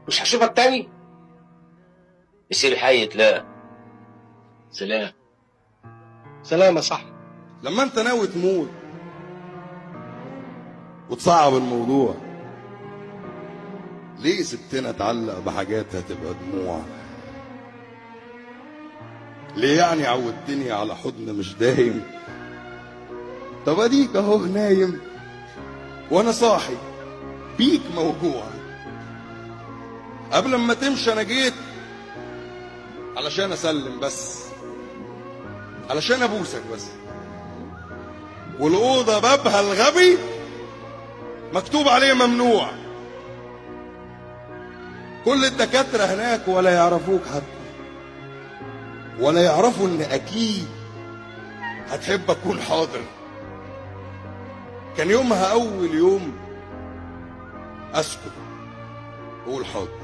مش هشوفك تاني. يصير حي لا. سلام. سلام يا صاحبي. لما انت ناوي تموت وتصعب الموضوع، ليه سبتنا اتعلق بحاجات هتبقى دموع؟ ليه يعني عودتني على حضن مش دايم؟ طب اديك اهو نايم وانا صاحي بيك موجوع. قبل ما تمشي انا جيت علشان اسلم بس، علشان ابوسك بس. والاوضه بابها الغبي مكتوب عليه ممنوع. كل الدكاتره هناك ولا يعرفوك حتى، ولا يعرفوا ان اكيد هتحب اكون حاضر. كان يومها اول يوم اسكت اقول حاضر.